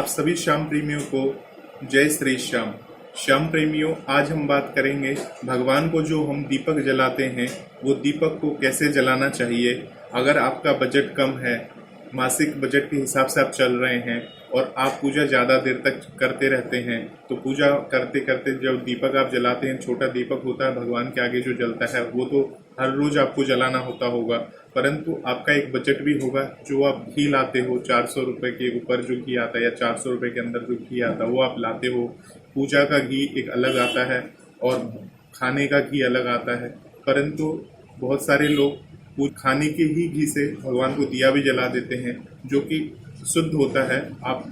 आप सभी श्याम प्रेमियों को जय श्री श्याम। श्याम प्रेमियों, आज हम बात करेंगे भगवान को जो हम दीपक जलाते हैं वो दीपक को कैसे जलाना चाहिए। अगर आपका बजट कम है, मासिक बजट के हिसाब से आप चल रहे हैं और आप पूजा ज़्यादा देर तक करते रहते हैं, तो पूजा करते करते जब दीपक आप जलाते हैं, छोटा दीपक होता है भगवान के आगे जो जलता है, वो तो हर रोज़ आपको जलाना होता होगा। परंतु आपका एक बजट भी होगा। जो आप घी लाते हो 400 रुपये के ऊपर जो घी आता है या 400 रुपये के अंदर जो घी आता है वो आप लाते हो। पूजा का घी एक अलग आता है और खाने का घी अलग आता है। परंतु बहुत सारे लोग खाने के ही घी से भगवान को दिया भी जला देते हैं, जो कि शुद्ध होता है। आप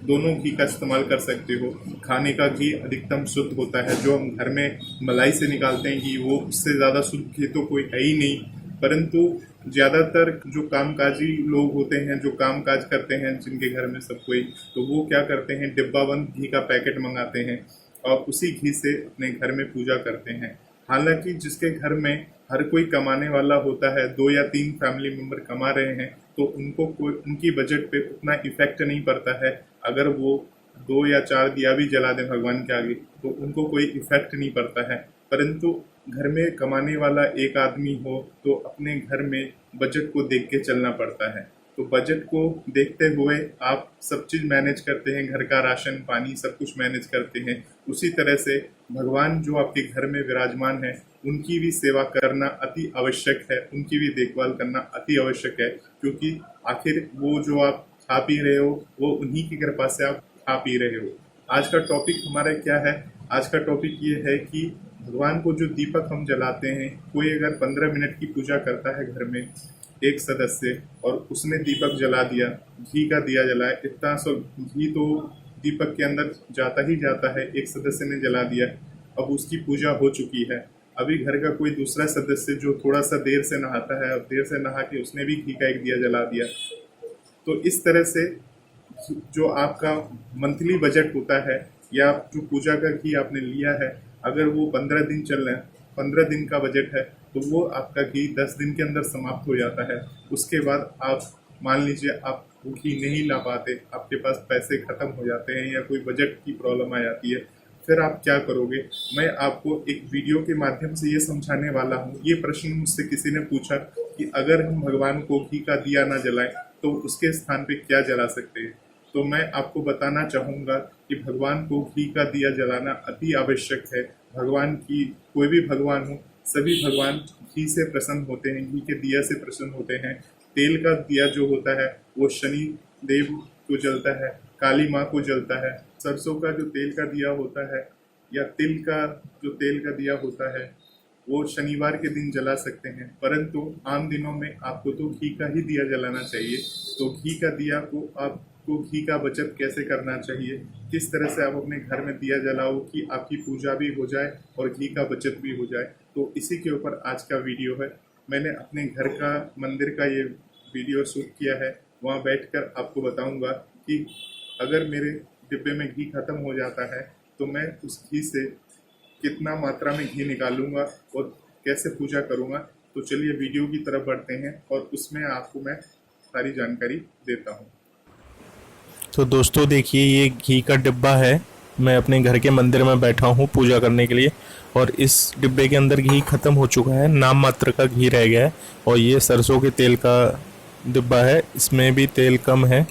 दोनों घी का इस्तेमाल कर सकते हो। खाने का घी अधिकतम शुद्ध होता है। जो हम घर में मलाई से निकालते हैं घी, वो उससे ज़्यादा शुद्ध घी तो कोई है ही नहीं। परंतु ज़्यादातर जो कामकाजी लोग होते हैं, जो काम काज करते हैं, जिनके घर में सब कोई, तो वो क्या करते हैं, डिब्बाबंद घी का पैकेट मंगाते हैं और उसी घी से अपने घर में पूजा करते हैं। हालांकि जिसके घर में हर कोई कमाने वाला होता है, 2 या 3 फैमिली मेंबर कमा रहे हैं, तो उनको कोई उनकी बजट पे उतना इफेक्ट नहीं पड़ता है। अगर वो 2 या 4 दिया भी जला दें भगवान के आगे तो उनको कोई इफेक्ट नहीं पड़ता है। परंतु घर में कमाने वाला एक आदमी हो तो अपने घर में बजट को देख के चलना पड़ता है। तो बजट को देखते हुए आप सब चीज़ मैनेज करते हैं, घर का राशन पानी सब कुछ मैनेज करते हैं। उसी तरह से भगवान जो आपके घर में विराजमान है, उनकी भी सेवा करना अति आवश्यक है, उनकी भी देखभाल करना अति आवश्यक है। क्योंकि आखिर वो जो आप खा पी रहे हो वो उन्हीं की कृपा से आप खा पी रहे हो। आज का टॉपिक हमारा क्या है? आज का टॉपिक ये है कि भगवान को जो दीपक हम जलाते हैं, कोई अगर 15 मिनट की पूजा करता है घर में एक सदस्य और उसने दीपक जला दिया, घी का दिया जलाया, इतना सब घी तो दीपक के अंदर जाता ही जाता है। एक सदस्य ने जला दिया, अब उसकी पूजा हो चुकी है। अभी घर का कोई दूसरा सदस्य जो थोड़ा सा देर से नहाता है और देर से नहा के उसने भी घी का एक दिया जला दिया। तो इस तरह से जो आपका मंथली बजट होता है या जो पूजा का घी आपने लिया है, अगर वो 15 दिन चल रहे हैं, 15 दिन का बजट है, तो वो आपका घी 10 दिन के अंदर समाप्त हो जाता है। उसके बाद आप मान लीजिए आप वो घी नहीं ला पाते, आपके पास पैसे खत्म हो जाते हैं या कोई बजट की प्रॉब्लम आ जाती है, फिर आप क्या करोगे? मैं आपको एक वीडियो के माध्यम से ये समझाने वाला हूँ। ये प्रश्न मुझसे किसी ने पूछा कि अगर हम भगवान को घी का दिया ना जलाएं तो उसके स्थान पे क्या जला सकते हैं। तो मैं आपको बताना चाहूँगा कि भगवान को घी का दिया जलाना अति आवश्यक है। भगवान की कोई भी भगवान हो, सभी भगवान घी से प्रसन्न होते हैं, घी के दिया से प्रसन्न होते हैं। तेल का दिया जो होता है वो शनि देव को जलता है, काली माँ को जलता है। सरसों का जो तेल का दिया होता है या तिल का जो तेल का दिया होता है वो शनिवार के दिन जला सकते हैं। परंतु आम दिनों में आपको तो घी का ही दिया जलाना चाहिए। तो घी का दिया को आपको घी का बचत कैसे करना चाहिए, किस तरह से आप अपने घर में दिया जलाओ कि आपकी पूजा भी हो जाए और घी का बचत भी हो जाए, तो इसी के ऊपर आज का वीडियो है। मैंने अपने घर का मंदिर का ये वीडियो शूट किया है। वहाँ बैठकर आपको बताऊंगा कि अगर मेरे डिब्बे में घी खत्म हो जाता है तो मैं उस घी से कितना मात्रा में घी निकालूंगा और कैसे पूजा करूंगा। तो चलिए वीडियो की तरफ बढ़ते हैं और उसमें आपको मैं सारी जानकारी देता हूं। तो दोस्तों देखिए, ये घी का डिब्बा है। मैं अपने घर के मंदिर में बैठा हूँ पूजा करने के लिए और इस डिब्बे के अंदर घी ख़त्म हो चुका है, नाम मात्र का घी रह गया है। और ये सरसों के तेल का डिब्बा है, इसमें भी तेल कम है।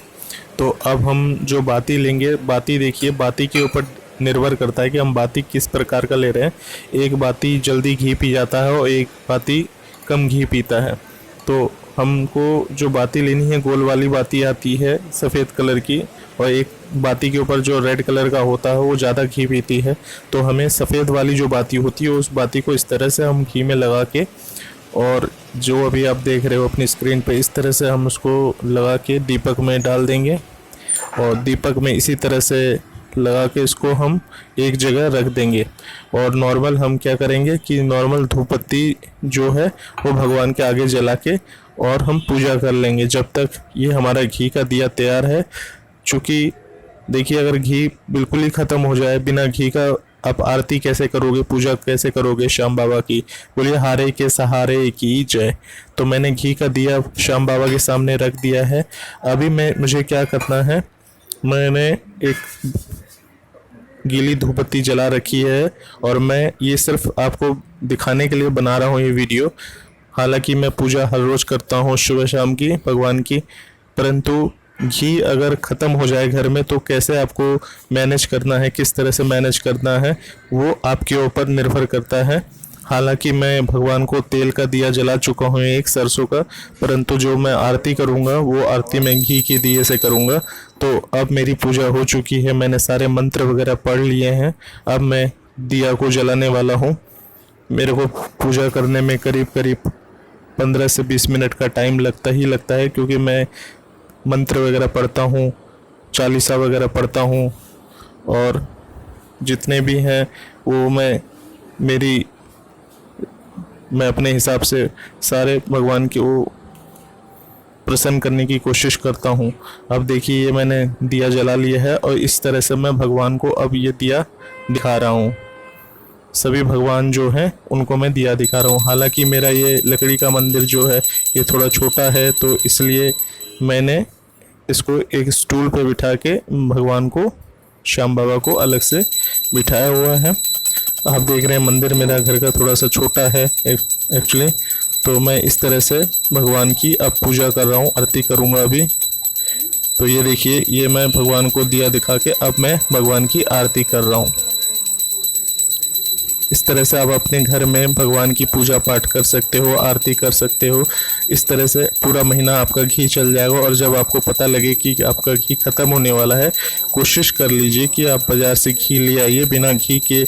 तो अब हम जो बाती लेंगे, बाती देखिए, बाती के ऊपर निर्भर करता है कि हम बाती किस प्रकार का ले रहे हैं। एक बाती जल्दी घी पी जाता है और एक बाती कम घी पीता है। तो हमको जो बाती लेनी है, गोल वाली बाती आती है सफ़ेद कलर की, और एक बाती के ऊपर जो रेड कलर का होता है वो ज़्यादा घी पीती है। तो हमें सफ़ेद वाली जो बाती होती है उस बाती को इस तरह से हम घी में लगा के, और जो अभी आप देख रहे हो अपनी स्क्रीन पे, इस तरह से हम उसको लगा के दीपक में डाल देंगे और दीपक में इसी तरह से लगा के इसको हम एक जगह रख देंगे। और नॉर्मल हम क्या करेंगे कि नॉर्मल धूप बत्ती जो है वो भगवान के आगे जला के और हम पूजा कर लेंगे जब तक ये हमारा घी का दिया तैयार है। चूँकि देखिए, अगर घी बिल्कुल ही ख़त्म हो जाए, बिना घी का आप आरती कैसे करोगे, पूजा कैसे करोगे श्याम बाबा की? बोलिए हारे के सहारे की जय। तो मैंने घी का दिया श्याम बाबा के सामने रख दिया है। अभी मुझे क्या करना है, मैंने एक गीली धूपबत्ती जला रखी है और मैं ये सिर्फ आपको दिखाने के लिए बना रहा हूँ ये वीडियो। हालांकि मैं पूजा हर रोज़ करता हूँ सुबह शाम की भगवान की, परंतु घी अगर ख़त्म हो जाए घर में तो कैसे आपको मैनेज करना है, किस तरह से मैनेज करना है, वो आपके ऊपर निर्भर करता है। हालांकि मैं भगवान को तेल का दिया जला चुका हूँ एक सरसों का, परंतु जो मैं आरती करूँगा वो आरती मैं घी के दिए से करूँगा। तो अब मेरी पूजा हो चुकी है, मैंने सारे मंत्र वगैरह पढ़ लिए हैं। अब मैं दिया को जलाने वाला हूँ। मेरे को पूजा करने में करीब करीब 15 से 20 मिनट का टाइम लगता ही लगता है, क्योंकि मैं मंत्र वगैरह पढ़ता हूँ, चालीसा वगैरह पढ़ता हूँ, और जितने भी हैं वो मैं अपने हिसाब से सारे भगवान की वो प्रसन्न करने की कोशिश करता हूँ। अब देखिए ये मैंने दिया जला लिया है और इस तरह से मैं भगवान को अब ये दिया दिखा रहा हूँ। सभी भगवान जो हैं उनको मैं दिया दिखा रहा हूँ। हालांकि मेरा ये लकड़ी का मंदिर जो है ये थोड़ा छोटा है, तो इसलिए मैंने इसको एक स्टूल पे बिठा के भगवान को, श्याम बाबा को अलग से बिठाया हुआ है। आप देख रहे हैं मंदिर मेरा घर का थोड़ा सा छोटा है एक्चुअली, तो मैं इस तरह से भगवान की अब पूजा कर रहा हूँ, आरती करूँगा अभी। तो ये देखिए ये मैं भगवान को दिया दिखा के अब मैं भगवान की आरती कर रहा हूँ। इस तरह से आप अपने घर में भगवान की पूजा पाठ कर सकते हो, आरती कर सकते हो। इस तरह से पूरा महीना आपका घी चल जाएगा। और जब आपको पता लगे कि आपका घी ख़त्म होने वाला है, कोशिश कर लीजिए कि आप बाज़ार से घी ले आइए। बिना घी के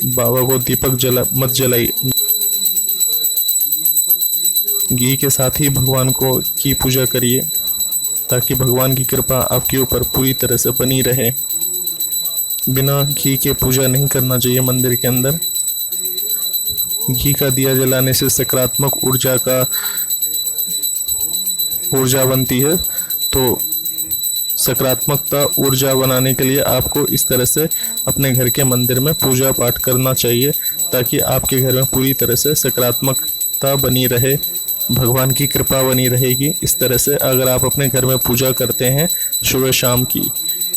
बाबा को दीपक मत जलाइए। घी के साथ ही भगवान को की पूजा करिए, ताकि भगवान की कृपा आपके ऊपर पूरी तरह से बनी रहे। बिना घी के पूजा नहीं करना चाहिए मंदिर के अंदर। घी का दिया जलाने से सकारात्मक ऊर्जा बनती है। तो सकारात्मकता ऊर्जा बनाने के लिए आपको इस तरह से अपने घर के मंदिर में पूजा पाठ करना चाहिए, ताकि आपके घर में पूरी तरह से सकारात्मकता बनी रहे, भगवान की कृपा बनी रहेगी। इस तरह से अगर आप अपने घर में पूजा करते हैं सुबह शाम की,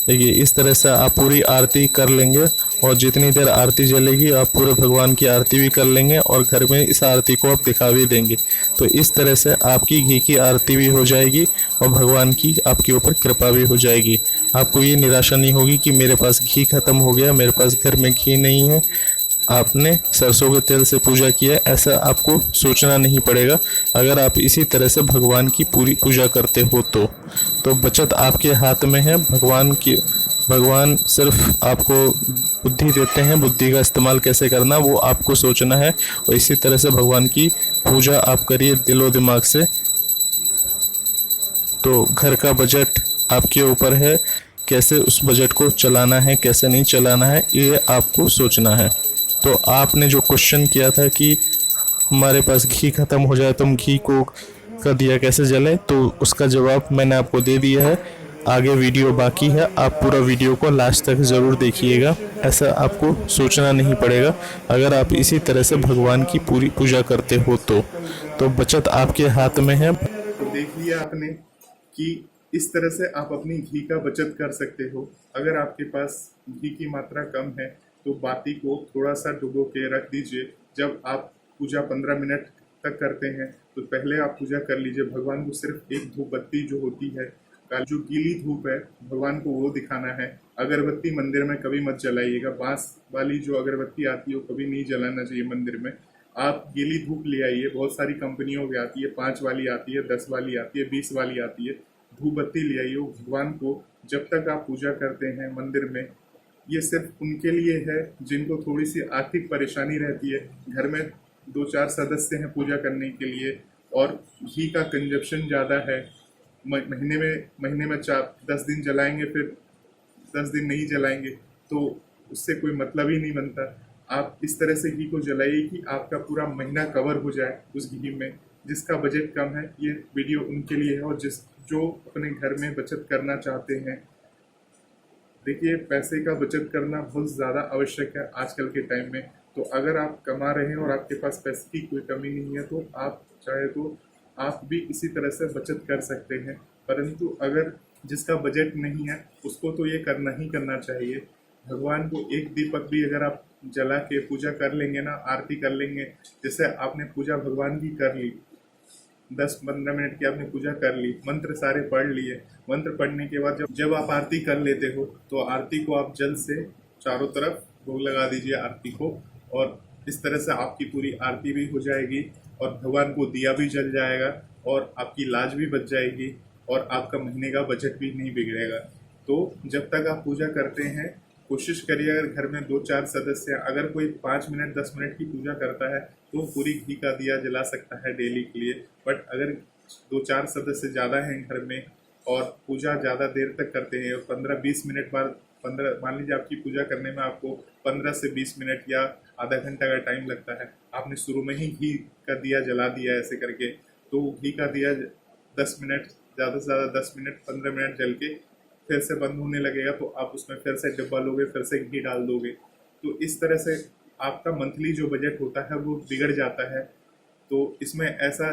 देखिए इस तरह से आप पूरी आरती कर लेंगे, और जितनी देर आरती जलेगी आप पूरे भगवान की आरती भी कर लेंगे और घर में इस आरती को आप दिखा भी देंगे। तो इस तरह से आपकी घी की आरती भी हो जाएगी और भगवान की आपके ऊपर कृपा भी हो जाएगी। आपको ये निराशा नहीं होगी कि मेरे पास घी ख़त्म हो गया, मेरे पास घर में घी नहीं है। आपने सरसों के तेल से पूजा किया, ऐसा आपको सोचना नहीं पड़ेगा अगर आप इसी तरह से भगवान की पूरी पूजा करते हो। तो बचत आपके हाथ में है। भगवान सिर्फ आपको बुद्धि देते हैं, बुद्धि का इस्तेमाल कैसे करना वो आपको सोचना है। और इसी तरह से भगवान की पूजा आप करिए दिलो दिमाग से। तो घर का बजट आपके ऊपर है, कैसे उस बजट को चलाना है, कैसे नहीं चलाना है, ये आपको सोचना है। तो आपने जो क्वेश्चन किया था कि हमारे पास घी ख़त्म हो जाए तो हम घी का दिया कैसे जले, तो उसका जवाब मैंने आपको दे दिया है। आगे वीडियो बाकी है, आप पूरा वीडियो को लास्ट तक ज़रूर देखिएगा। ऐसा आपको सोचना नहीं पड़ेगा अगर आप इसी तरह से भगवान की पूरी पूजा करते हो। तो बचत आपके हाथ में है। तो देख लिया आपने कि इस तरह से आप अपनी घी का बचत कर सकते हो। अगर आपके पास घी की मात्रा कम है तो बाती को थोड़ा सा डुबो के रख दीजिए। जब आप पूजा 15 मिनट तक करते हैं तो पहले आप पूजा कर लीजिए। भगवान को सिर्फ एक धूप बत्ती जो होती है, जो गीली धूप है, भगवान को वो दिखाना है। अगरबत्ती मंदिर में कभी मत जलाइएगा। बांस वाली जो अगरबत्ती आती है वो कभी नहीं जलाना चाहिए मंदिर में। आप गीली धूप ले आइए। बहुत सारी कंपनियों की आती है, 5 वाली आती है, 10 वाली आती है, 20 वाली आती है। धूप बत्ती ले आइए। भगवान को जब तक आप पूजा करते हैं मंदिर में, ये सिर्फ उनके लिए है जिनको थोड़ी सी आर्थिक परेशानी रहती है, घर में 2-4 सदस्य हैं पूजा करने के लिए और घी का कंजप्शन ज़्यादा है। महीने में 10 दिन जलाएंगे, फिर 10 दिन नहीं जलाएंगे, तो उससे कोई मतलब ही नहीं बनता। आप इस तरह से घी को जलाइए कि आपका पूरा महीना कवर हो जाए उस घी में। जिसका बजट कम है, ये वीडियो उनके लिए है। और जो अपने घर में बचत करना चाहते हैं, देखिए पैसे का बचत करना बहुत ज़्यादा आवश्यक है आजकल के टाइम में। तो अगर आप कमा रहे हैं और आपके पास पैसे की कोई कमी नहीं है, तो आप चाहे तो आप भी इसी तरह से बचत कर सकते हैं। परंतु अगर जिसका बजट नहीं है उसको तो ये करना ही करना चाहिए। भगवान को एक दीपक भी अगर आप जला के पूजा कर लेंगे ना, आरती कर लेंगे, जैसे आपने पूजा भगवान की कर ली, 10-15 मिनट की आपने पूजा कर ली, मंत्र सारे पढ़ लिए, मंत्र पढ़ने के बाद जब आप आरती कर लेते हो तो आरती को आप जल से चारों तरफ भोग लगा दीजिए आरती को, और इस तरह से आपकी पूरी आरती भी हो जाएगी और भगवान को दिया भी जल जाएगा और आपकी लाज भी बच जाएगी और आपका महीने का बजट भी नहीं बिगड़ेगा। तो जब तक आप पूजा करते हैं कोशिश करिए, अगर घर में 2-4 सदस्य हैं, अगर कोई 5 मिनट 10 मिनट की पूजा करता है तो पूरी घी का दिया जला सकता है डेली के लिए। बट अगर 2-4 सदस्य ज़्यादा हैं घर में और पूजा ज़्यादा देर तक करते हैं और 15-20 मिनट बाद 15 मान लीजिए आपकी पूजा करने में आपको 15 से 20 मिनट या आधा घंटा का टाइम लगता है, आपने शुरू में ही घी का दिया जला दिया ऐसे करके, तो घी का दिया 10 मिनट, ज़्यादा से ज़्यादा 10 मिनट 15 मिनट जल के फिर से बंद होने लगेगा, तो आप उसमें फिर से डिब्बा लोगे, फिर से घी डाल दोगे, तो इस तरह से आपका मंथली जो बजट होता है वो बिगड़ जाता है। तो इसमें ऐसा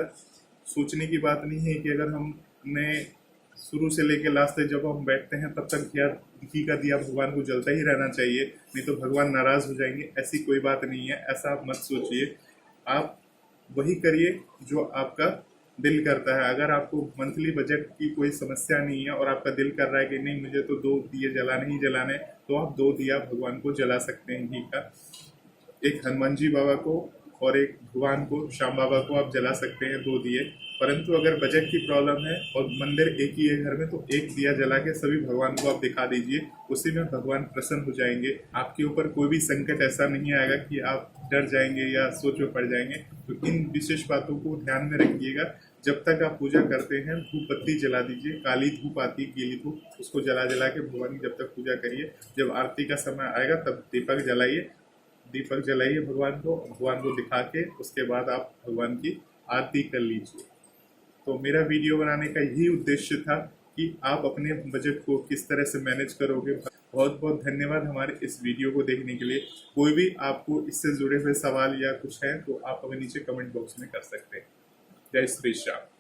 सोचने की बात नहीं है कि अगर हमने शुरू से लेकर लास्ट तक जब हम बैठते हैं तब तक घी का दिया भगवान को जलता ही रहना चाहिए, नहीं तो भगवान नाराज हो जाएंगे। ऐसी कोई बात नहीं है, ऐसा आप मत सोचिए। आप वही करिए जो आपका दिल करता है। अगर आपको मंथली बजट की कोई समस्या नहीं है और आपका दिल कर रहा है कि नहीं मुझे तो 2 दिए जलाने ही जलाने, तो आप 2 दिया भगवान को जला सकते हैं घी का। एक हनुमान जी बाबा को और एक भगवान को, श्याम बाबा को आप जला सकते हैं 2 दिए। परंतु अगर बजट की प्रॉब्लम है और मंदिर एक ही है घर में, तो 1 दिया जला के सभी भगवान को आप दिखा दीजिए, उसी में भगवान प्रसन्न हो जाएंगे। आपके ऊपर कोई भी संकट ऐसा नहीं आएगा कि आप डर जाएंगे या सोच में पड़ जाएंगे। तो इन विशेष बातों को ध्यान में रखिएगा। जब तक आप पूजा करते हैं धूप बत्ती जला दीजिए, काली धूप आती है, गीली धूप, उसको जला जला के भगवान की जब तक पूजा करिए। जब आरती का समय आएगा तब दीपक जलाइए भगवान को दिखा के उसके बाद आप भगवान की आरती कर लीजिए। तो मेरा वीडियो बनाने का यही उद्देश्य था कि आप अपने बजट को किस तरह से मैनेज करोगे। बहुत बहुत धन्यवाद हमारे इस वीडियो को देखने के लिए। कोई भी आपको इससे जुड़े हुए सवाल या कुछ है तो आप हमें नीचे कमेंट बॉक्स में कर सकते हैं। जय श्री श्याम।